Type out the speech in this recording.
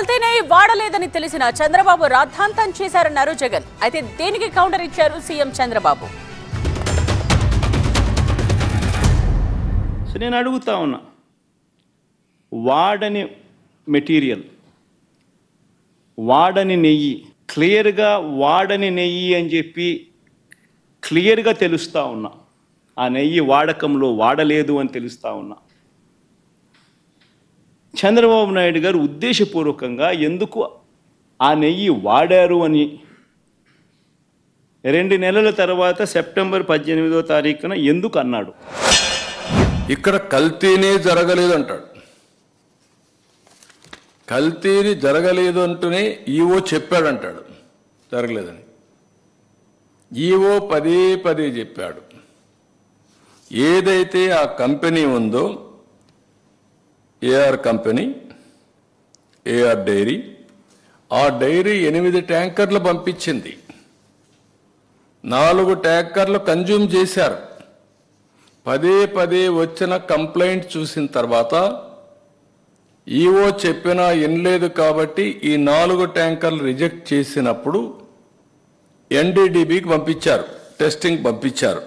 కల్తీ నెయ్యి వాడలేదని తెలిసిన చంద్రబాబు రాద్ధాంతం చేశారన్నారు జగన్. అయితే దేనికి కౌంటర్ ఇచ్చారు సీఎం చంద్రబాబు? నేను అడుగుతా ఉన్నా, వాడని మెటీరియల్, వాడని నెయ్యి, క్లియర్గా వాడని నెయ్యి అని చెప్పి క్లియర్గా తెలుస్తూ ఉన్నా. ఆ నెయ్యి వాడకంలో వాడలేదు అని తెలుస్తూ ఉన్నా. చంద్రబాబు నాయుడు గారు ఉద్దేశపూర్వకంగా ఎందుకు ఆ నెయ్యి వాడారు అని 2 నెలల తర్వాత సెప్టెంబర్ 18వ తారీఖున ఎందుకు అన్నాడు? ఇక్కడ కల్తీనే జరగలేదు అంటాడు. కల్తీని జరగలేదు అంటూనే ఈవో చెప్పాడంటాడు జరగలేదని. ఈవో పదే చెప్పాడు. ఏదైతే ఆ కంపెనీ ఉందో, ఏఆర్ కంపెనీ, ఏఆర్ డైరీ, ఆ డైరీ 8 ట్యాంకర్లు పంపించింది. 4 ట్యాంకర్లు కన్జ్యూమ్ చేశారు. పదే వచ్చిన కంప్లైంట్ చూసిన తర్వాత ఈవో చెప్పినా వినలేదు కాబట్టి ఈ 4 ట్యాంకర్లు రిజెక్ట్ చేసినప్పుడు ఎన్డీడీబీకి పంపించారు, టెస్టింగ్ పంపించారు.